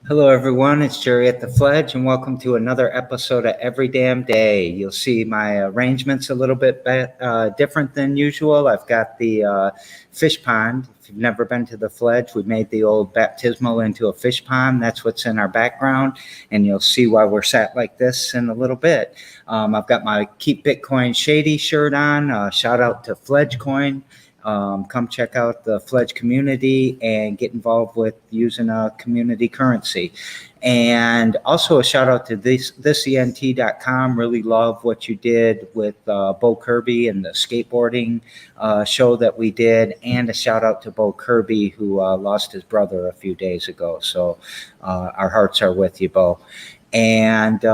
Hello, everyone. It's Jerry at the Fledge, and welcome to another episode of Every Damn Day. You'll see my arrangements a little bit different than usual. I've got the fish pond. If you've never been to the Fledge, we made the old baptismal into a fish pond. That's what's in our background, and you'll see why we're sat like this in a little bit. I've got my Keep Bitcoin Shady shirt on. Shout out to Fledge Coin. Come check out the Fledge community and get involved with using a community currency. And also a shout out to thisent.com. Really love what you did with Bo Kirby and the skateboarding show that we did. And a shout out to Bo Kirby, who lost his brother a few days ago. So our hearts are with you, Bo. And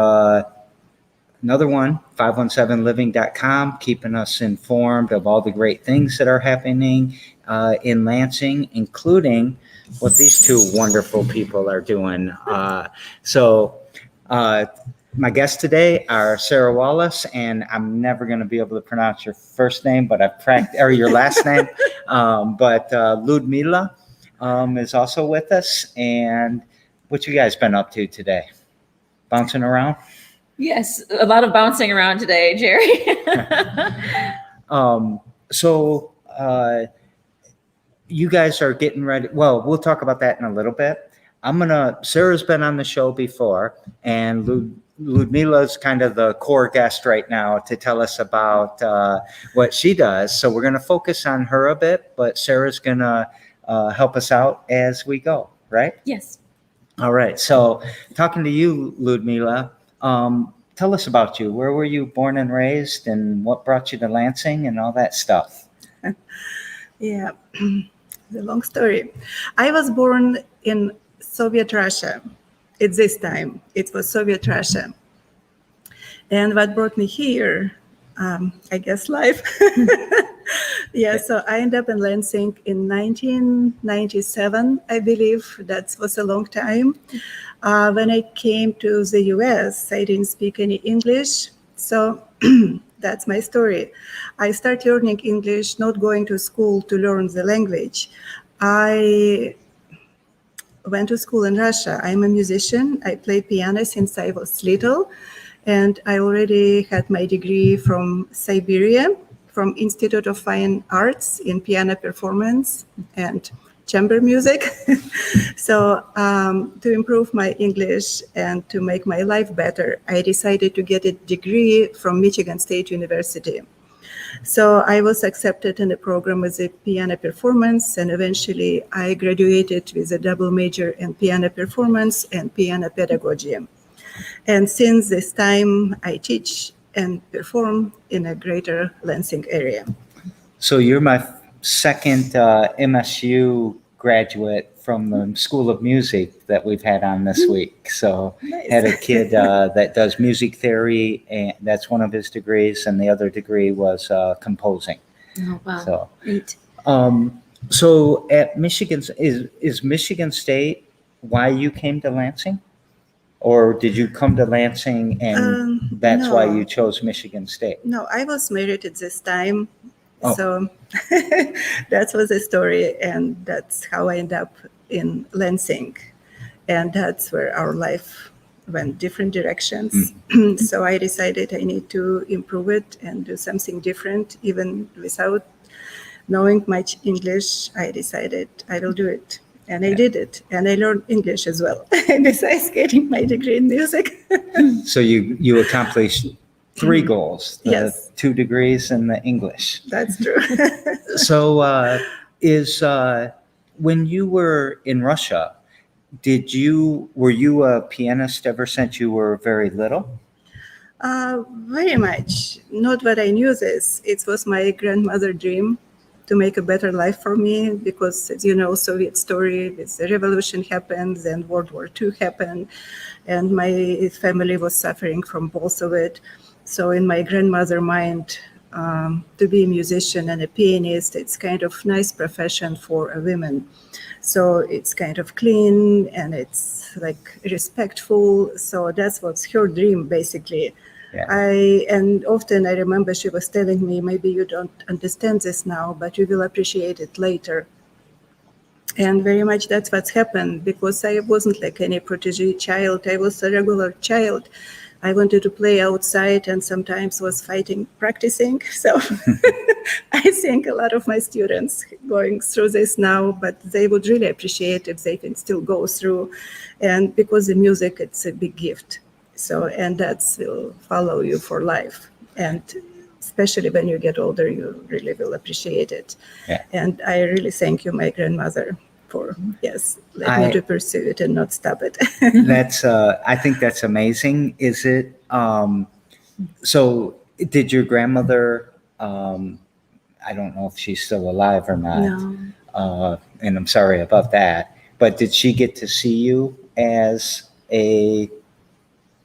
another one, 517living.com, keeping us informed of all the great things that are happening in Lansing, including what these two wonderful people are doing. My guests today are Sarah Wallace, and I'm never going to be able to pronounce your first name, but I've practiced, or your last name. But Liudmila is also with us. And what you guys been up to today? Bouncing around? Yes, a lot of bouncing around today, Jerry. You guys are getting ready. Well, we'll talk about that in a little bit. Sarah's been on the show before, and Liudmila's kind of the core guest right now to tell us about what she does. So we're going to focus on her a bit, but Sarah's going to help us out as we go, right? Yes. All right. So talking to you, Liudmila, tell us about you. Where were you born and raised, and what brought you to Lansing and all that stuff? Yeah, the long story. I was born in Soviet Russia. At this time, it was Soviet Russia. And what brought me here, I guess life. Yeah, so I ended up in Lansing in 1997, I believe. That was a long time. When I came to the US, I didn't speak any English. So that's my story. I started learning English, not going to school to learn the language. I went to school in Russia. I'm a musician. I play piano since I was little. And I already had my degree from Siberia, from Institute of Fine Arts in piano performance and chamber music. So to improve my English and to make my life better, I decided to get a degree from Michigan State University. So I was accepted in the program with a piano performance, and eventually I graduated with a double major in piano performance and piano pedagogy. And since this time, I teach and perform in a greater Lansing area. So you're my second MSU graduate from the School of Music that we've had on this week. So Nice. Had a kid that does music theory, and that's one of his degrees, and the other degree was composing. Oh, wow. So, Neat. so at Michigan, is Michigan State why you came to Lansing? Or did you come to Lansing and that's why no. you chose Michigan State? No, I was married at this time. Oh. So that was the story. And that's how I ended up in Lansing. And that's where our life went different directions. So I decided I need to improve it and do something different. Even without knowing much English, I decided I will do it. And I did it. And I learned English as well, besides getting my degree in music. So you accomplished three goals, the Yes. 2 degrees and the English. That's true. So when you were in Russia, were you a pianist ever since you were very little? Very much. Not that I knew this. It was my grandmother's dream to make a better life for me because, as you know, Soviet story, the revolution happened, then World War II happened, and my family was suffering from both of it. So in my grandmother's mind, to be a musician and a pianist, it's kind of nice profession for a woman. So it's kind of clean and it's like respectful. So that's what's her dream, basically. Yeah. And often I remember she was telling me, maybe you don't understand this now, but you will appreciate it later. And very much that's what's happened, because I wasn't like any protege child. I was a regular child. I wanted to play outside and sometimes was fighting, practicing. So I think a lot of my students going through this now, but they would really appreciate if they can still go through. And because the music, it's a big gift. So, and that will follow you for life. And especially when you get older, you really will appreciate it. Yeah. And I really thank you, my grandmother, for, let me to pursue it and not stop it. That's, I think that's amazing. Is it, so did your grandmother, I don't know if she's still alive or not, No. And I'm sorry about that, but did she get to see you as a,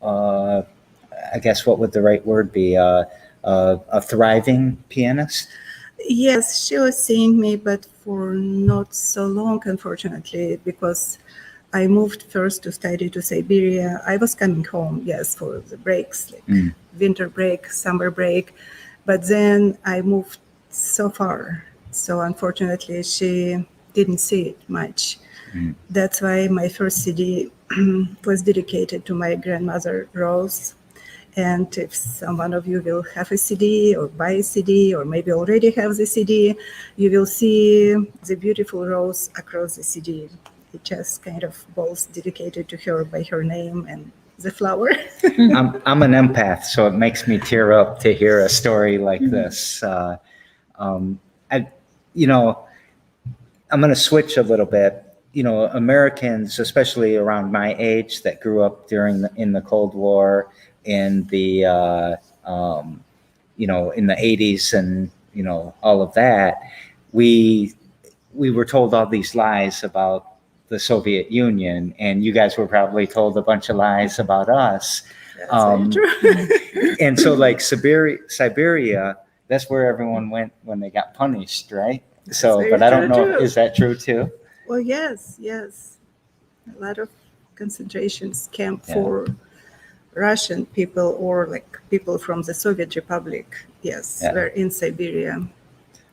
I guess what would the right word be, a thriving pianist? Yes, she was seeing me, but for not so long, unfortunately, because I moved first to study to Siberia. I was coming home, for the breaks, like winter break, summer break, but then I moved so far. So unfortunately, she didn't see it much. That's why my first CD was dedicated to my grandmother, Rose. And if someone of you will have a CD or buy a CD or maybe already have the CD, you will see the beautiful rose across the CD. It just kind of both dedicated to her by her name and the flower. I'm an empath, so it makes me tear up to hear a story like this. I'm going to switch a little bit. Americans, especially around my age, that grew up in the Cold War, in the in the 80s, and all of that, we were told all these lies about the Soviet Union, and you guys were probably told a bunch of lies about us. That's very true. And so, like Siberia, that's where everyone went when they got punished, right? So, very but I don't know, true. is that true too? Well, yes. A lot of concentration camp for Russian people or like people from the Soviet Republic. Were in Siberia.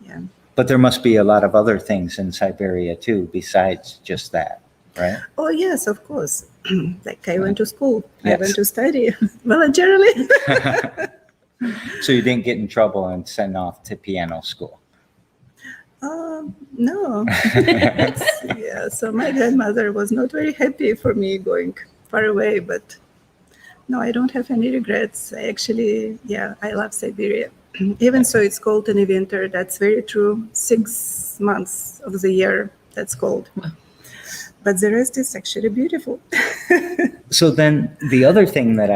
Yeah. But there must be a lot of other things in Siberia too, besides just that, right? Oh, yes, of course. Like I went to school. I went to study voluntarily. So you didn't get in trouble and sent off to piano school? No. So my grandmother was not very happy for me going far away, but no, I don't have any regrets. I actually, I love Siberia. Even so, it's cold in the winter. That's very true. 6 months of the year, that's cold. But the rest is actually beautiful. So then the other thing that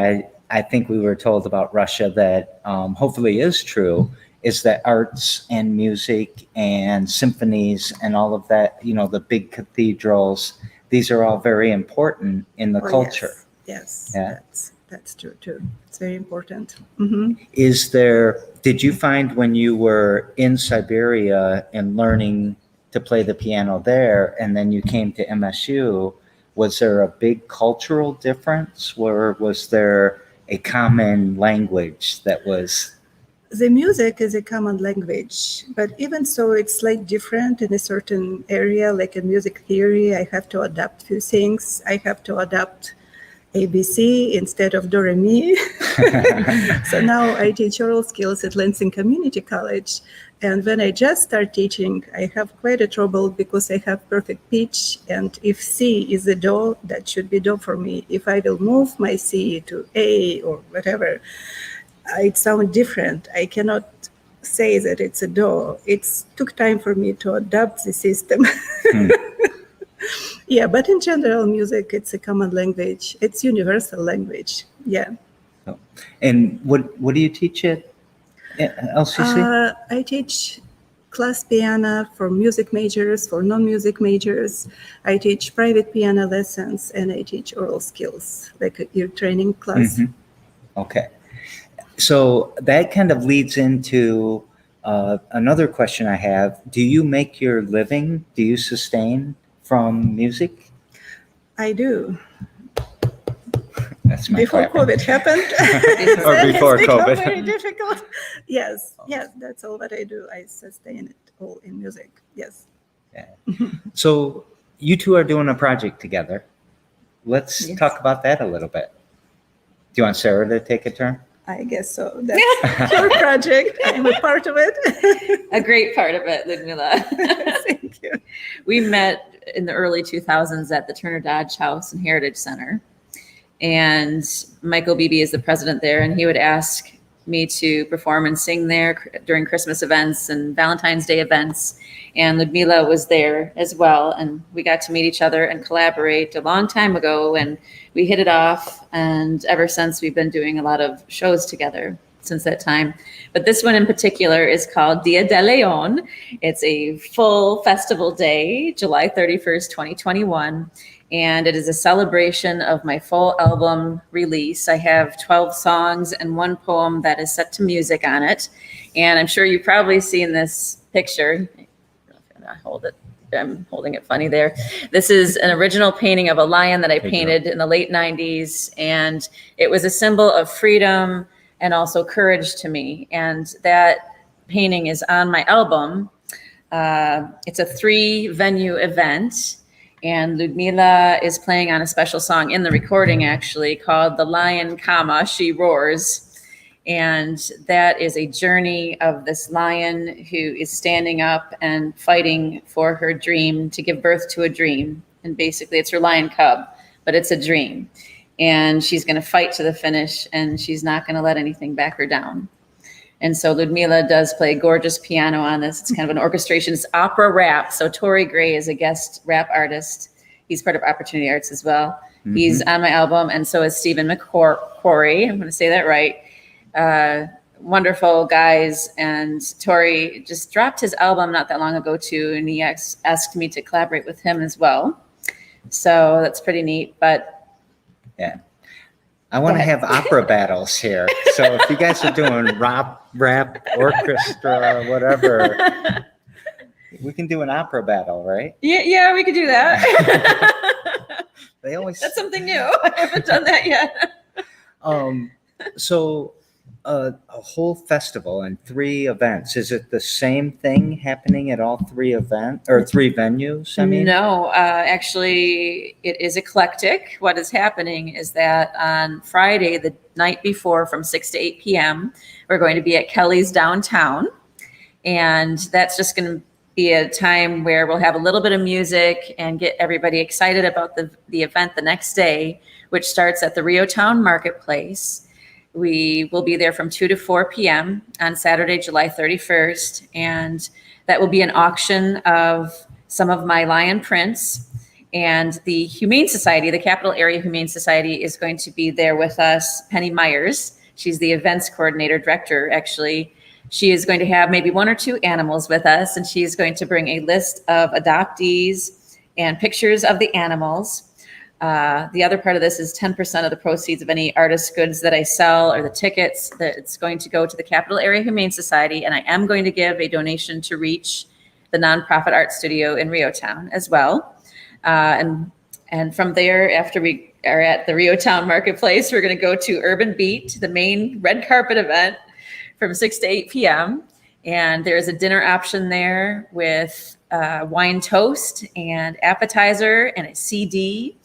I think we were told about Russia that hopefully is true is that arts and music and symphonies and all of that, the big cathedrals, these are all very important in the culture. Yes. Yeah. That's true too. It's very important. Did you find when you were in Siberia and learning to play the piano there, and then you came to MSU, was there a big cultural difference, or was there a common language that was? The music is a common language, but even so, it's like different in a certain area, like in music theory. I have to adapt a few things. I have to adapt ABC instead of Do Re Mi. So now I teach oral skills at Lansing Community College. And when I just start teaching, I have quite a trouble because I have perfect pitch. And if C is a Do, that should be Do for me. If I will move my C to A or whatever, it sounds different. I cannot say that it's a Do. It took time for me to adapt the system. Yeah, but in general, music, it's a common language. It's universal language. Yeah. And what do you teach at LCC? I teach class piano for music majors, for non-music majors. I teach private piano lessons, and I teach oral skills, like a ear training class. Okay. So that kind of leads into another question I have. Do you make your living? Do you sustain from music? I do. That's my before clapping. COVID happened. Or before It's become COVID. very difficult. Yes, that's all what I do. I sustain it all in music. Yes. So you two are doing a project together. Let's Yes. talk about that a little bit. Do you want Sarah to take a turn? I guess so. That's your project. I'm a part of it. A great part of it, Liudmila. Thank you. We met in the early 2000s at the Turner Dodge House and Heritage Center. And Michael Beebe is the president there, and he would ask me to perform and sing there during Christmas events and Valentine's Day events. And Liudmila was there as well. And we got to meet each other and collaborate a long time ago, and we hit it off. And ever since, we've been doing a lot of shows together since that time. But this one in particular is called Dia de Leon. It's a full festival day, July 31st, 2021. And it is a celebration of my full album release. I have 12 songs and one poem that is set to music on it. And I'm sure you've probably seen this picture. I'm holding it funny there. This is an original painting of a lion that I painted in the late 90s. And it was a symbol of freedom and also courage to me. And that painting is on my album. It's a 3-venue event. And Liudmila is playing on a special song in the recording, actually, called The Lion, She Roars. And that is a journey of this lion who is standing up and fighting for her dream to give birth to a dream. And basically, it's her lion cub, but it's a dream. And she's going to fight to the finish, and she's not going to let anything back her down. And so Liudmila does play gorgeous piano on this. It's kind of an orchestration. It's opera rap. So Tori Gray is a guest rap artist. He's part of Opportunity Arts as well. Mm-hmm. He's on my album, and so is Stephen McQuarrie. I'm going to say that right. Wonderful guys. And Tori just dropped his album not that long ago too, and he asked me to collaborate with him as well. So that's pretty neat. But yeah. I want to have opera battles here. So if you guys are doing rap, orchestra, whatever, we can do an opera battle, right? Yeah, we could do that. They always. That's something new. I haven't done that yet. So a whole festival and 3 events. Is it the same thing happening at all 3 events or 3 venues? I mean, no, actually, it is eclectic. What is happening is that on Friday, the night before, from 6 to 8 p.m., we're going to be at Kelly's downtown, and that's just going to be a time where we'll have a little bit of music and get everybody excited about the event the next day, which starts at the Rio Town Marketplace. We will be there from 2 to 4 p.m. on Saturday, July 31st, and that will be an auction of some of my lion prints. And the Humane Society, the Capital Area Humane Society, is going to be there with us. Penny Myers, she's the events coordinator, director, actually. She is going to have maybe 1 or 2 animals with us, and she's going to bring a list of adoptees and pictures of the animals. The other part of this is 10% of the proceeds of any artist goods that I sell or the tickets that it's going to go to the Capital Area Humane Society. And I am going to give a donation to Reach, the nonprofit art studio in Rio Town as well. And from there, after we are at the Rio Town Marketplace, we're going to go to Urban Beat, the main red carpet event from 6 to 8 p.m. And there's a dinner option there with wine toast and appetizer and a CD.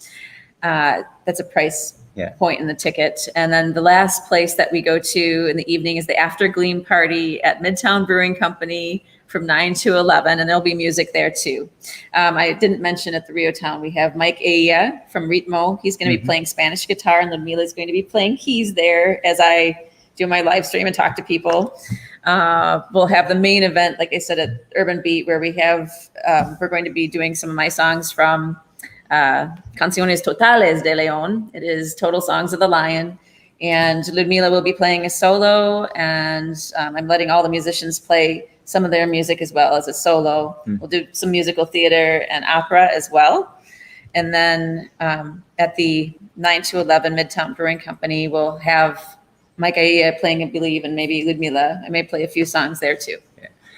That's a price point in the ticket. And then the last place that we go to in the evening is the After Gleam party at Midtown Brewing Company from 9 to 11, and there'll be music there too. I didn't mention at the Rio Town, we have Mike Aya from Ritmo. He's going to be playing Spanish guitar, and Liudmila is going to be playing keys there as I do my live stream and talk to people. We'll have the main event, like I said, at Urban Beat, where we have, we're going to be doing some of my songs from Canciones Totales de León. It is Total Songs of the Lion. And Liudmila will be playing a solo, and I'm letting all the musicians play some of their music as well as a solo. We'll do some musical theater and opera as well. And then at the 9 to 11 Midtown Brewing Company, we'll have Mike Aya playing I Believe, and maybe Liudmila. I may play a few songs there too.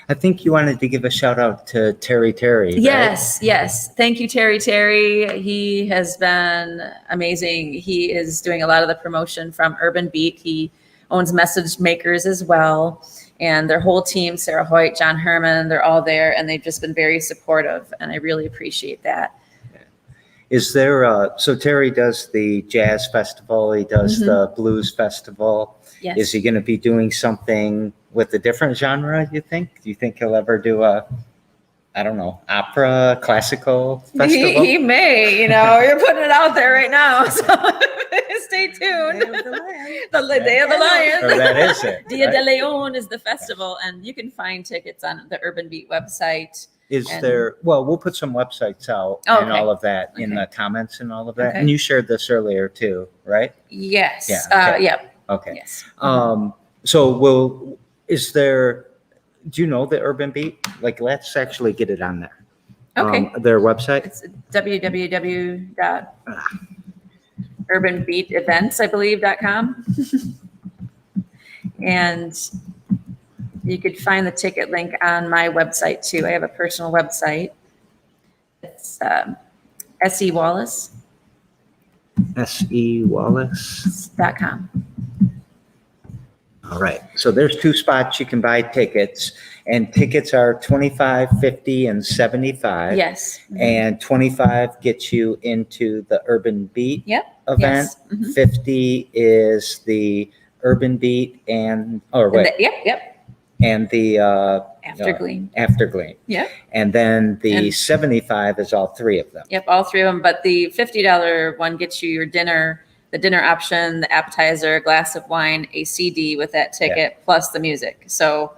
I think you wanted to give a shout out to Terry. Yes, right? Yes. Thank you, Terry. He has been amazing. He is doing a lot of the promotion from Urban Beat. He owns Message Makers as well. and their whole team, Sarah Hoyt, John Herman, they're all there, and they've just been very supportive, and I really appreciate that. Is there, so Terry does the jazz festival, he does the blues festival. Yes. Is he going to be doing something with a different genre, you think? Do you think he'll ever do I don't know, opera, classical festival? He may, you're putting it out there right now, so stay tuned. Day of the Lion. The Day of the Lion. Or that is it. Dia right? de Leon is the festival, and you can find tickets on the Urban Beat website. Is And- there, well, we'll put some websites out Oh, and okay. all of that in Okay. the comments and all of that. Okay. And you shared this earlier too, right? Yes. Yeah, okay. Yeah. Okay. Yes. So is there, do you know the Urban Beat? Like, let's actually get it on there. Okay. Their website? It's www.urbanbeatevents.com. And you could find the ticket link on my website too. I have a personal website. It's SE Wallace. SEWallace.com. All right. So there's 2 spots you can buy tickets, and tickets are $25, $50, and $75. Yes. And 25 gets you into the Urban Beat Yep. event. Yes. Mhm. 50 is the Urban Beat and the Aftergleam. Aftergleam. Yep. And then the And- 75 is all 3 of them. Yep, all 3 of them. But the $50 one gets you your dinner, the dinner option, the appetizer, a glass of wine, a CD with that ticket, plus the music. So,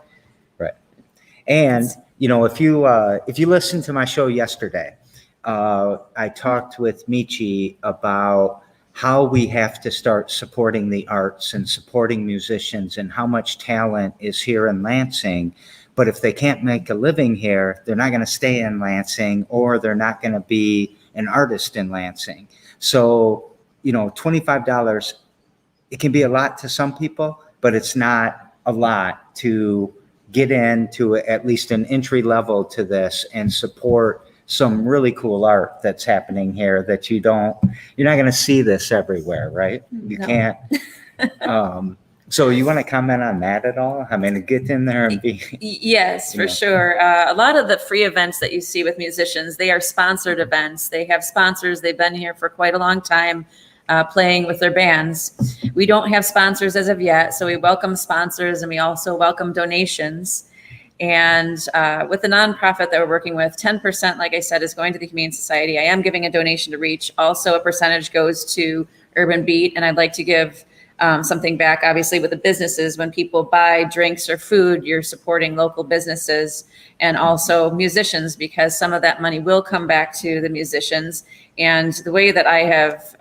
And if you listened to my show yesterday, I talked with Michi about how we have to start supporting the arts and supporting musicians and how much talent is here in Lansing. But if they can't make a living here, they're not going to stay in Lansing, or they're not going to be an artist in Lansing. So, $25, it can be a lot to some people, but it's not a lot to get into at least an entry level to this and support some really cool art that's happening here that you're not going to see this everywhere, right? You No. can't. So you want to comment on that at all? I mean, get in there and be. Yes, for sure. A lot of the free events that you see with musicians, they are sponsored events. They have sponsors. They've been here for quite a long time playing with their bands. We don't have sponsors as of yet, so we welcome sponsors, and we also welcome donations. And with the nonprofit that we're working with, 10%, like I said, is going to the Humane Society. I am giving a donation to Reach. Also, a percentage goes to Urban Beat, and I'd like to give something back, obviously, with the businesses. When people buy drinks or food, you're supporting local businesses and also musicians, because some of that money will come back to the musicians. And the way that I have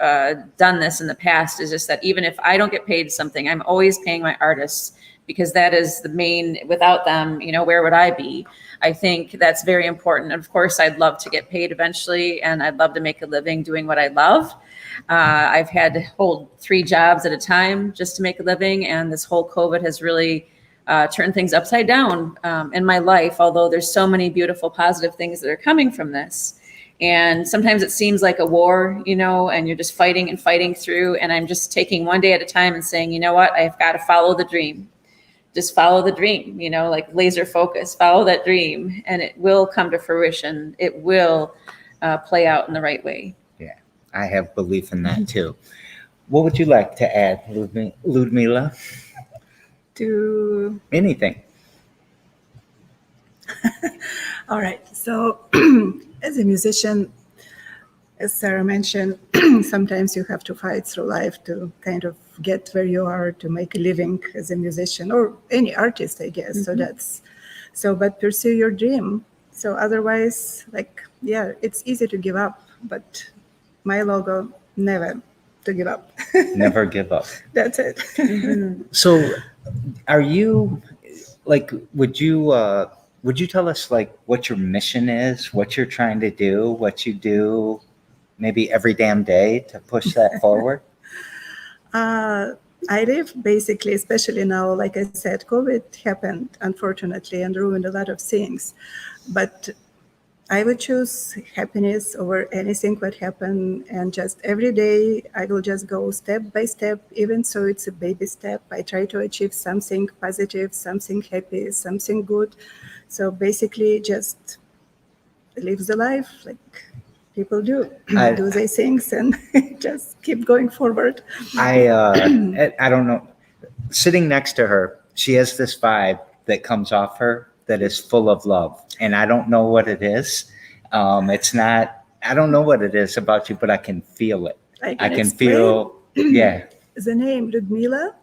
done this in the past is just that even if I don't get paid something, I'm always paying my artists, because that is the main, without them, where would I be? I think that's very important. Of course, I'd love to get paid eventually, and I'd love to make a living doing what I love. I've had to hold 3 jobs at a time just to make a living, and this whole COVID has really turned things upside down in my life, although there's so many beautiful, positive things that are coming from this. And sometimes it seems like a war, and you're just fighting and fighting through, and I'm just taking one day at a time and saying, you know what, I've got to follow the dream. Just follow the dream, like laser focus, follow that dream, and it will come to fruition. It will play out in the right way. I have belief in that too. What would you like to add, Liudmila? To Anything. All right. So, as a musician, as Sarah mentioned, sometimes you have to fight through life to kind of get where you are, to make a living as a musician or any artist, I guess. But pursue your dream. So otherwise, it's easy to give up, but my logo, never to give up. Never give up. That's it. So are you, would you tell us what your mission is, what you're trying to do, what you do maybe every damn day to push that forward? I live basically, especially now, like I said, COVID happened, unfortunately, and ruined a lot of things. But I would choose happiness over anything what happen, and just every day I will just go step by step, even so it's a baby step. I try to achieve something positive, something happy, something good. So basically just live the life like people do, do their things and just keep going forward. I don't know. Sitting next to her, she has this vibe that comes off her that is full of love, and I don't know what it is. It's not. I don't know what it is about you, but I can feel it. I can explain. feel. Yeah. The name Liudmila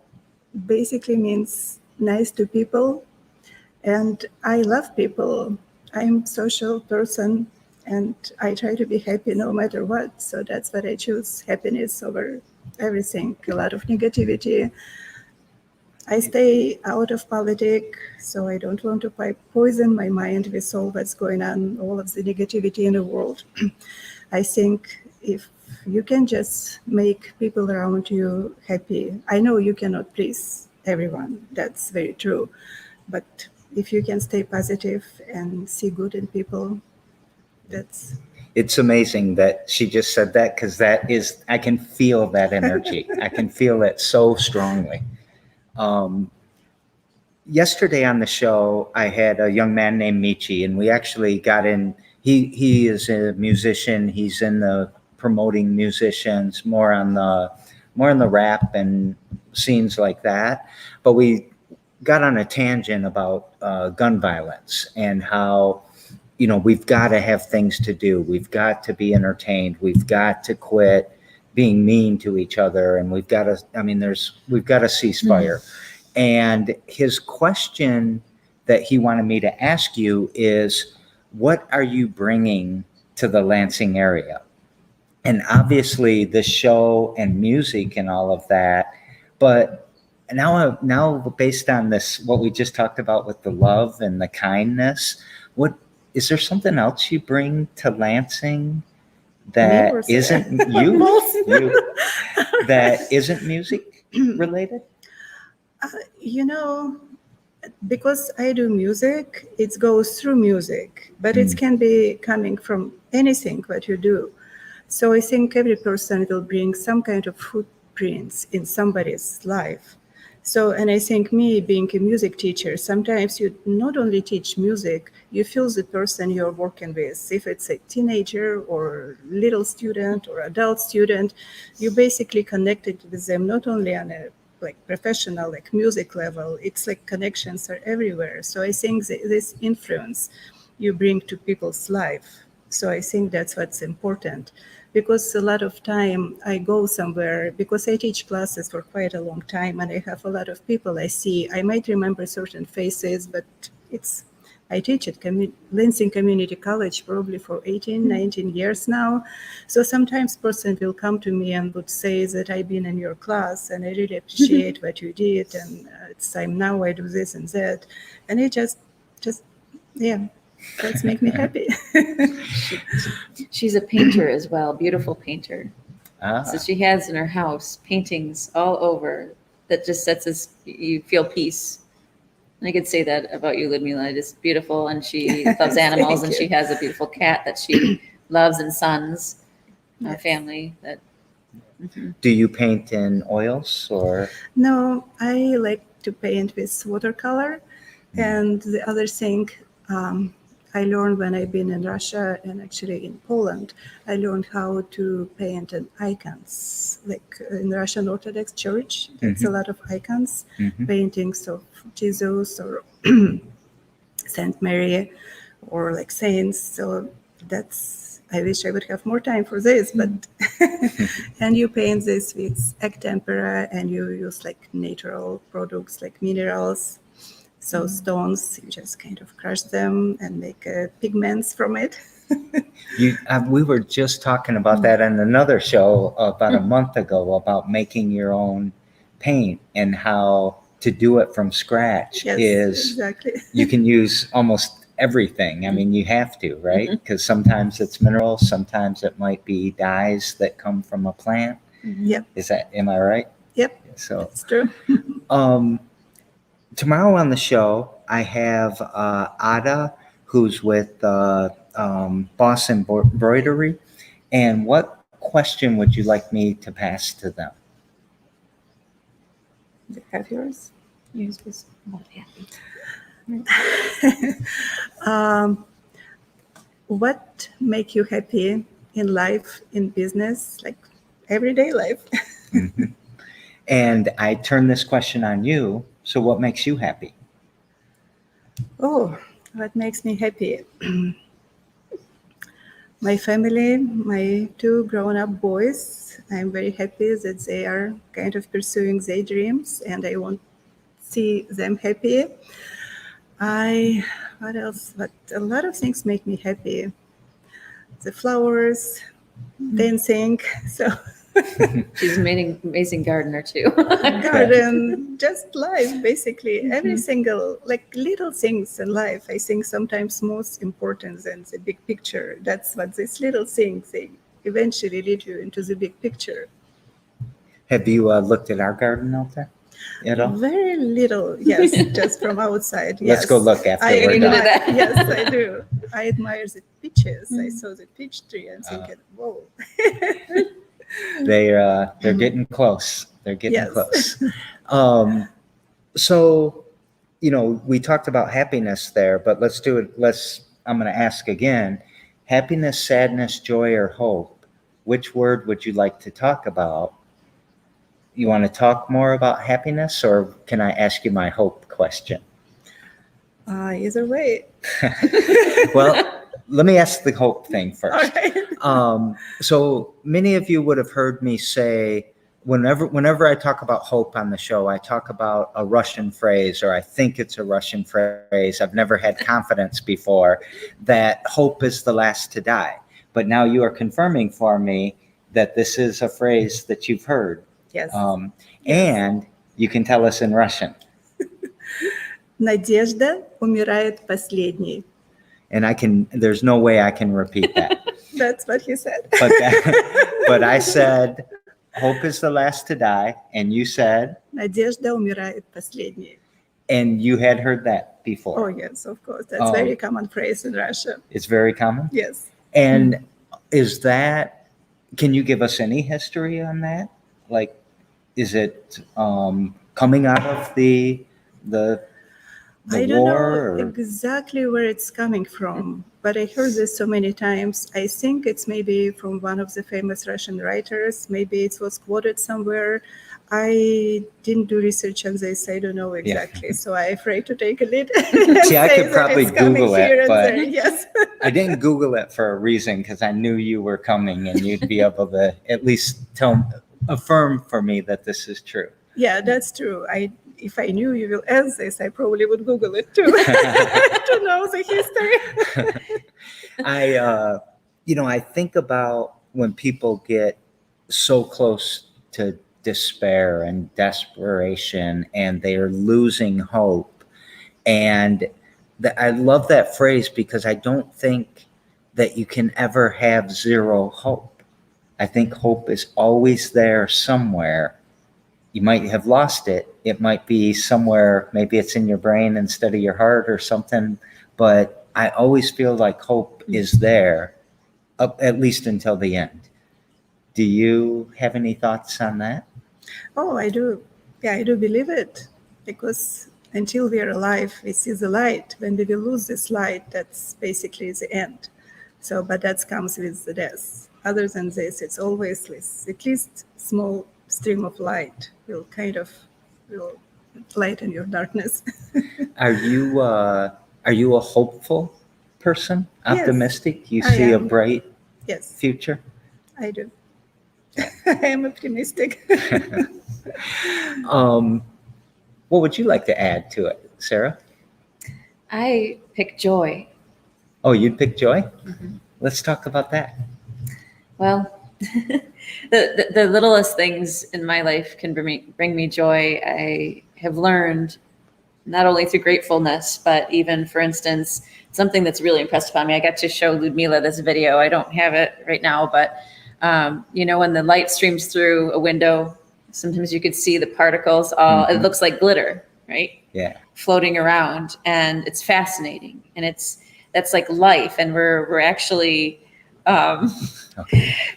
basically means nice to people, and I love people. I'm a social person, and I try to be happy no matter what. So that's what I choose: happiness over everything. A lot of negativity. I stay out of politics, so I don't want to poison my mind with all what's going on, all of the negativity in the world. I think if you can just make people around you happy, I know you cannot please everyone, that's very true. But if you can stay positive and see good in people, that's... It's amazing that she just said that, because that is, I can feel that energy. I can feel it so strongly. Yesterday on the show, I had a young man named Michi, and we actually got in. He is a musician. He's in the promoting musicians, more on the rap and scenes like that. But we got on a tangent about gun violence and how, we've got to have things to do. We've got to be entertained. We've got to quit being mean to each other, and we've got to. We've got to ceasefire. Mm-hmm. And his question that he wanted me to ask you is, what are you bringing to the Lansing area? And obviously the show and music and all of that, but now based on this, what we just talked about with the love and the kindness, what is there something else you bring to Lansing that isn't that isn't music related? Because I do music, it goes through music, but it can be coming from anything what you do. So I think every person will bring some kind of footprints in somebody's life. So, and I think me being a music teacher, sometimes you not only teach music, you feel the person you're working with. If it's a teenager or little student or adult student, you basically connected with them not only on a professional, music level, it's connections are everywhere. So I think this influence you bring to people's life. So I think that's what's important, because a lot of time I go somewhere, because I teach classes for quite a long time and I have a lot of people I see. I might remember certain faces, but I teach at Lansing Community College probably for 18, 19 years now. So sometimes person will come to me and would say that I've been in your class and I really appreciate what you did, and it's time now I do this and that. And it just that's make me happy. She's a painter as well, beautiful painter. Ah. So she has in her house paintings all over that just you feel peace. And I could say that about you, Liudmila. Just beautiful, and she loves animals, and she has a beautiful cat that she loves, and sons, family. That. Mm-hmm. Do you paint in oils or? No, I like to paint with watercolor, and the other thing I learned when I've been in Russia and actually in Poland, I learned how to paint icons. Like in the Russian Orthodox Church, there's a lot of icons, paintings of Jesus or Saint Mary or saints. So I wish I would have more time for this, but and you paint this with egg tempera and you use natural products like minerals. So stones, you just kind of crush them and make pigments from it. We were just talking about that on another show about a month ago, about making your own paint and how to do it from scratch. Yes, exactly. You can use almost everything. I mean, you have to, right? Because sometimes it's minerals, sometimes it might be dyes that come from a plant. Yep. Am I right? Yep. So that's true. Tomorrow on the show, I have Ada, who's with Boss Embroidery. And what question would you like me to pass to them? Do you have yours? Yours was about happy. What make you happy in life, in business, like everyday life? Mhm. And I turn this question on you. So what makes you happy? Oh, what makes me happy? My family, my 2 grown-up boys. I'm very happy that they are kind of pursuing their dreams, and I want to see them happy. What else? But a lot of things make me happy. The flowers, dancing, so She's an amazing gardener too. garden, just life, basically. Every single, like little things in life, I think sometimes most important than the big picture. That's what these little things, they eventually lead you into the big picture. Have you looked at our garden out there at all? Very little, yes, just from outside. Let's Yes. go look after I we're done. admire, yes, I do. I admire the peaches. I saw the peach tree and thinking, whoa. They're getting close. They're getting Yes. close. So, we talked about happiness there, but let's do it. I'm going to ask again, happiness, sadness, joy, or hope. Which word would you like to talk about? You want to talk more about happiness, or can I ask you my hope question? Either way. Well, let me ask the hope thing All first. right. So many of you would have heard me say, whenever I talk about hope on the show, I talk about a Russian phrase, or I think it's a Russian phrase. I've never had confidence before that hope is the last to die. But now you are confirming for me that this is a phrase that you've heard. Yes. And you can tell us in Russian. Надежда умирает последней. And there's no way I can repeat that. That's what he said. But I said, hope is the last to die. And you said? Надежда умирает последней. And you had heard that before. Oh, yes, of course. That's very common phrase in Russia. It's very common? Yes. And can you give us any history on that? Like, is it coming out of the I don't war? know exactly where it's coming from, but I heard this so many times. I think it's maybe from one of the famous Russian writers. Maybe it was quoted somewhere. I didn't do research on this. I don't know exactly. So I'm afraid to take a lead. See, I could probably Google it, but yes. I didn't Google it for a reason, because I knew you were coming and you'd be able to at least affirm for me that this is true. Yeah, that's true. If I knew you will ask this, I probably would Google it too to know the history. I think about when people get so close to despair and desperation and they are losing hope. And I love that phrase, because I don't think that you can ever have zero hope. I think hope is always there somewhere. You might have lost it. It might be somewhere, maybe it's in your brain instead of your heart or something. But I always feel like hope is there, at least until the end. Do you have any thoughts on that? Oh, I do. Yeah, I do believe it. Because until we are alive, we see the light. When we will lose this light, that's basically the end. So, but that comes with the death. Other than this, it's always at least small stream of light will lighten your darkness. Are you a hopeful person? Yes, Optimistic? You I see a am. bright Yes, future? I do. I am optimistic. What would you like to add to it, Sarah? I pick joy. Oh, you'd pick joy? Mm-hmm. Let's talk about that. Well, the littlest things in my life can bring me joy. I have learned, not only through gratefulness, but even, for instance, something that's really impressed upon me. I got to show Liudmila this video. I don't have it right now, but when the light streams through a window, sometimes you could see the particles it looks like glitter, right? Yeah. Floating around, and it's fascinating. And it's that's like life, and we're actually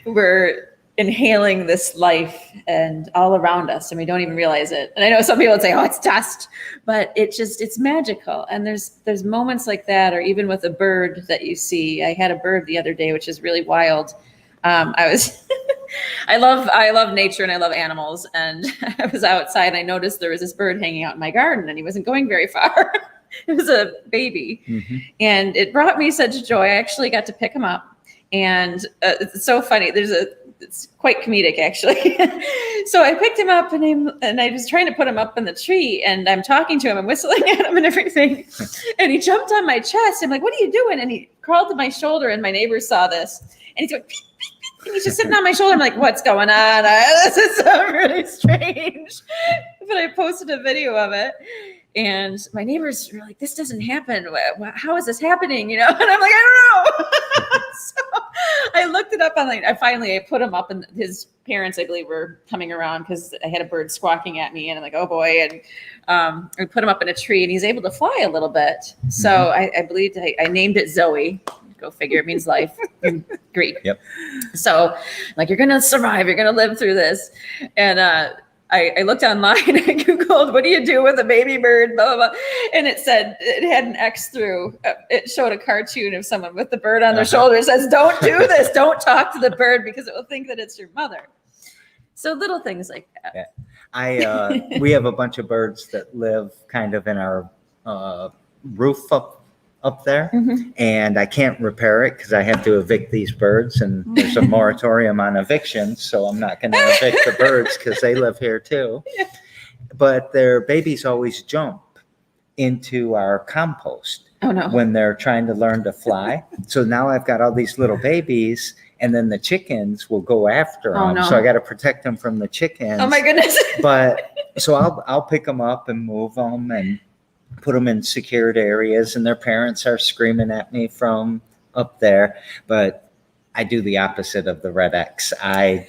we're inhaling this life and all around us, and we don't even realize it. And I know some people would say, "Oh, it's dust," but it's magical. And there's moments like that, or even with a bird that you see. I had a bird the other day, which is really wild. I was, I love nature and I love animals. And I was outside and I noticed there was this bird hanging out in my garden, and he wasn't going very far. It was a baby, and it brought me such joy. I actually got to pick him up, and it's so funny. It's quite comedic, actually. So I picked him up and I was trying to put him up in the tree, and I'm talking to him, I'm whistling at him and everything. And he jumped on my chest. I'm like, "What are you doing?" And he crawled to my shoulder, and my neighbor saw this, and he's like, and he's just sitting on my shoulder. I'm like, "What's going on? This is really strange." But I posted a video of it. And my neighbors were like, "This doesn't happen. How is this happening?" And I'm like, "I don't know." So I looked it up online. I put him up, and his parents, I believe, were coming around because I had a bird squawking at me, and I'm like, "Oh boy!" And we put him up in a tree, and he's able to fly a little bit. So I believe I named it Zoe. Go figure. It means life in Greek. Yep. So, like, "You're gonna survive. You're gonna live through this." And I looked online, I Googled, "What do you do with a baby bird?" Blah, blah, blah. And it said, it had an X through. It showed a cartoon of someone with the bird on their shoulder. It says, "Don't do this. Don't talk to the bird because it will think that it's your mother." So little things like that. Yeah. We have a bunch of birds that live kind of in our roof up there, and I can't repair it because I have to evict these birds, and there's a moratorium on evictions, so I'm not going to evict the birds because they live here too. Yeah. But their babies always jump into our compost when they're trying to learn to fly. So now I've got all these little babies, and then the chickens will go after them. So I got to protect them from the chickens. Oh my goodness. But so I'll pick them up and move them and put them in secured areas, and their parents are screaming at me from up there. But I do the opposite of the Red X. I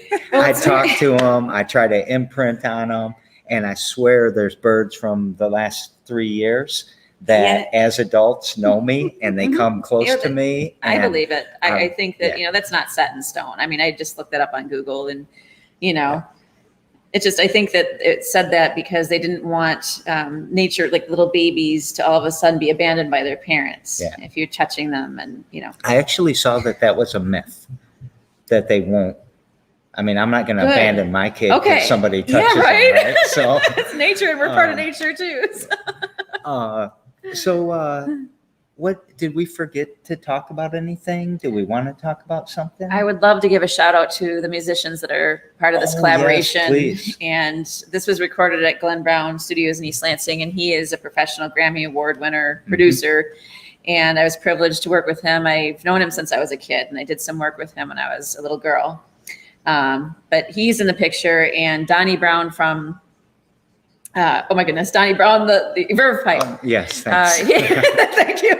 talk to them, I try to imprint on them, and I swear there's birds from the last 3 years that as adults know me, and they come close to me. I believe it. I think that, that's not set in stone. I mean, I just looked that up on Google, and, it's just, I think that it said that because they didn't want nature, like little babies, to all of a sudden be abandoned by their parents if you're touching them. And, I actually saw that was a myth, that they won't. I mean, I'm not going to abandon my kid if somebody touches them, right? So it's nature, and we're part of nature too. So what did we forget to talk about? Anything? Do we want to talk about something? I would love to give a shout out to the musicians that are part of this collaboration. Yes, and this was recorded at Glenn Brown Studios in East Lansing, and he is a professional Grammy Award winner producer. And I was privileged to work with him. I've known him since I was a kid, and I did some work with him when I was a little girl. But he's in the picture, and Donnie Brown from oh my goodness, Donnie Brown, the Verve Pipe. Yes, thanks. Thank you.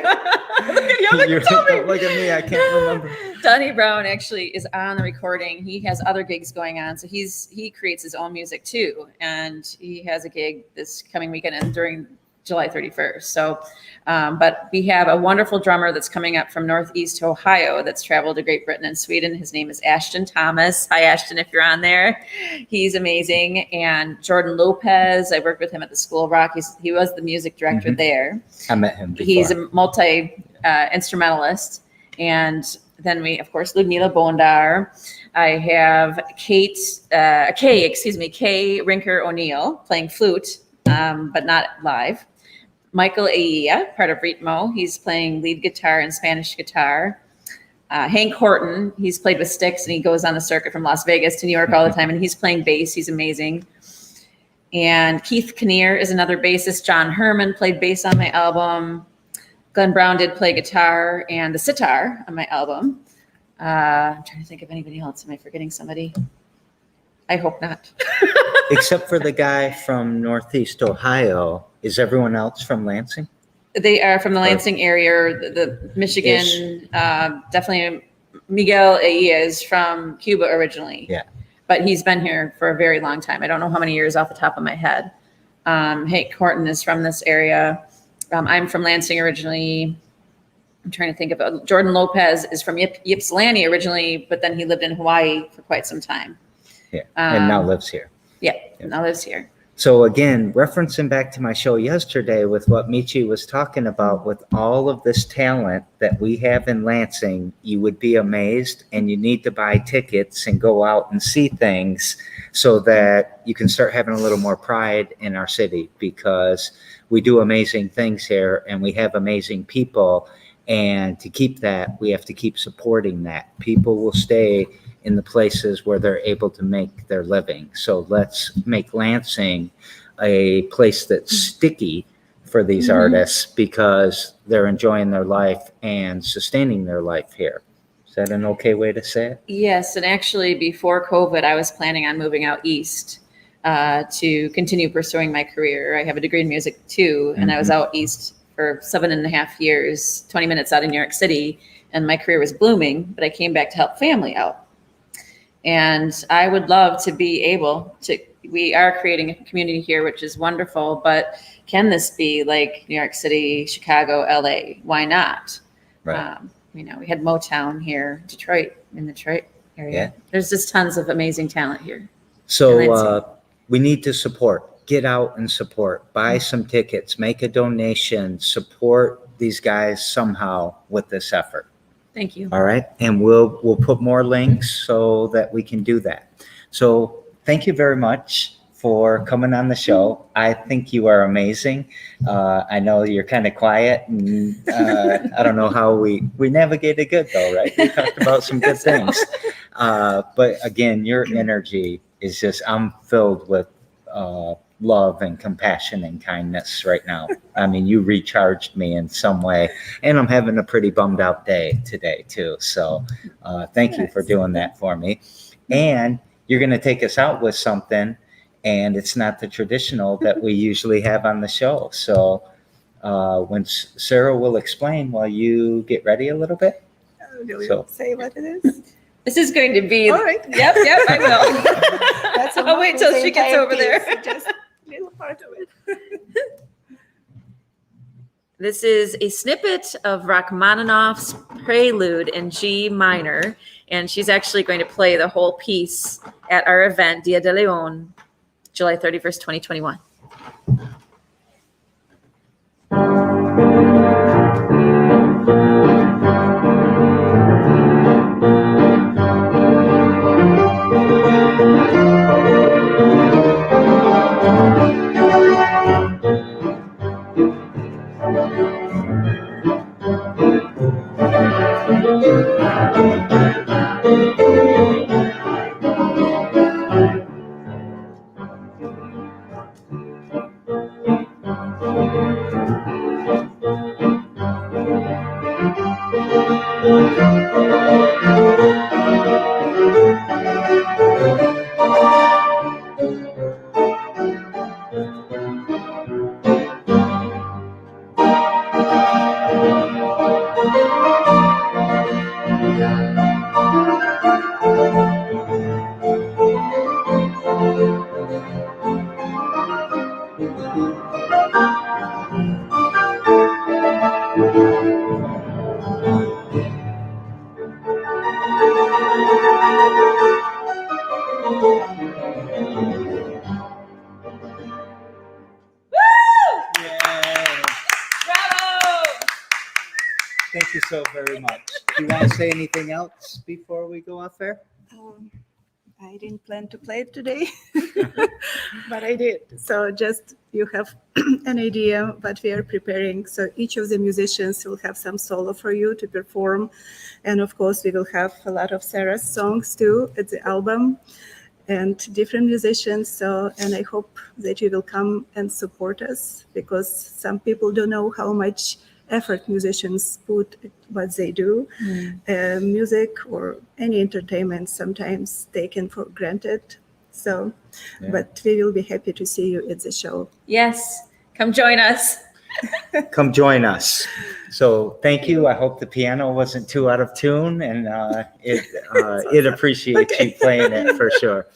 Look at me, I can't remember. Donnie Brown actually is on the recording. He has other gigs going on, so he creates his own music too, and he has a gig this coming weekend and during July 31st. So, but we have a wonderful drummer that's coming up from Northeast Ohio that's traveled to Great Britain and Sweden. His name is Ashton Thomas. Hi, Ashton, if you're on there. He's amazing. And Jordan Lopez, I worked with him at the School of Rock. He was the music director there. I met him before. He's a multi-instrumentalist. And then we, of course, Liudmila Bondar. I have Kay Rinker O'Neill playing flute, but not live. Michael Aia, part of Ritmo. He's playing lead guitar and Spanish guitar. Hank Horton, he's played with Styx, and he goes on the circuit from Las Vegas to New York all the time, and he's playing bass. He's amazing. And Keith Kinnear is another bassist. John Herman played bass on my album. Glenn Brown did play guitar and the sitar on my album. I'm trying to think of anybody else. Am I forgetting somebody? I hope not. Except for the guy from Northeast Ohio. Is everyone else from Lansing? They are from the Lansing area, or the Michigan. Definitely Miguel Aia is from Cuba originally. Yeah. But he's been here for a very long time. I don't know how many years off the top of my head. Hank Horton is from this area. I'm from Lansing originally. I'm trying to think of Jordan Lopez is from Ypsilanti originally, but then he lived in Hawaii for quite some time. Yeah, and now lives here. Yeah, now lives here. So again, referencing back to my show yesterday with what Michi was talking about, with all of this talent that we have in Lansing, you would be amazed, and you need to buy tickets and go out and see things so that you can start having a little more pride in our city, because we do amazing things here and we have amazing people. And to keep that, we have to keep supporting that. People will stay in the places where they're able to make their living. So let's make Lansing a place that's sticky for these artists, because they're enjoying their life and sustaining their life here. Is that an okay way to say it? Yes, and actually before COVID, I was planning on moving out east to continue pursuing my career. I have a degree in music too, and I was out east for 7.5 years, 20 minutes out of New York City, and my career was blooming, but I came back to help family out. And I would love to be able to, we are creating a community here, which is wonderful, but can this be like New York City, Chicago, LA? Why not? Right. We had Motown here, Detroit area. Yeah. There's just tons of amazing talent here. So we need to support. Get out and support. Buy some tickets. Make a donation. Support these guys somehow with this effort. Thank you. All right. And we'll put more links so that we can do that. So thank you very much for coming on the show. I think you are amazing. I know you're kind of quiet, and I don't know how we navigated good though, right? We talked about some good things. But again, your energy is just, I'm filled with love and compassion and kindness right now. I mean, you recharged me in some way, and I'm having a pretty bummed out day today too. So thank you for doing that for me. And you're going to take us out with something, and it's not the traditional that we usually have on the show. So when Sarah will explain while you get ready a little bit. Will you say what it is? This is going to be. All right. Yep, I will. I'll wait till she gets over there. Just a little part of it. This is a snippet of Rachmaninoff's Prelude in G minor, and she's actually going to play the whole piece at our event, Dia de Leon, July 31st, 2021. Thank you so very much. Do you want to say anything else before we go off there? I didn't plan to play it today, but I did. So just you have an idea what we are preparing. So each of the musicians will have some solo for you to perform. And of course, we will have a lot of Sarah's songs too at the album and different musicians. So, and I hope that you will come and support us, because some people don't know how much effort musicians put what they do. Music or any entertainment sometimes taken for granted. So, but we will be happy to see you at the show. Yes, come join us. Come join us. So thank you. I hope the piano wasn't too out of tune, and it appreciates you playing it for sure.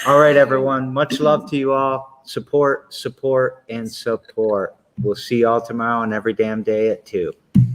All right, everyone. Much love to you all. Support, support, and support. We'll see you all tomorrow and every damn day at 2.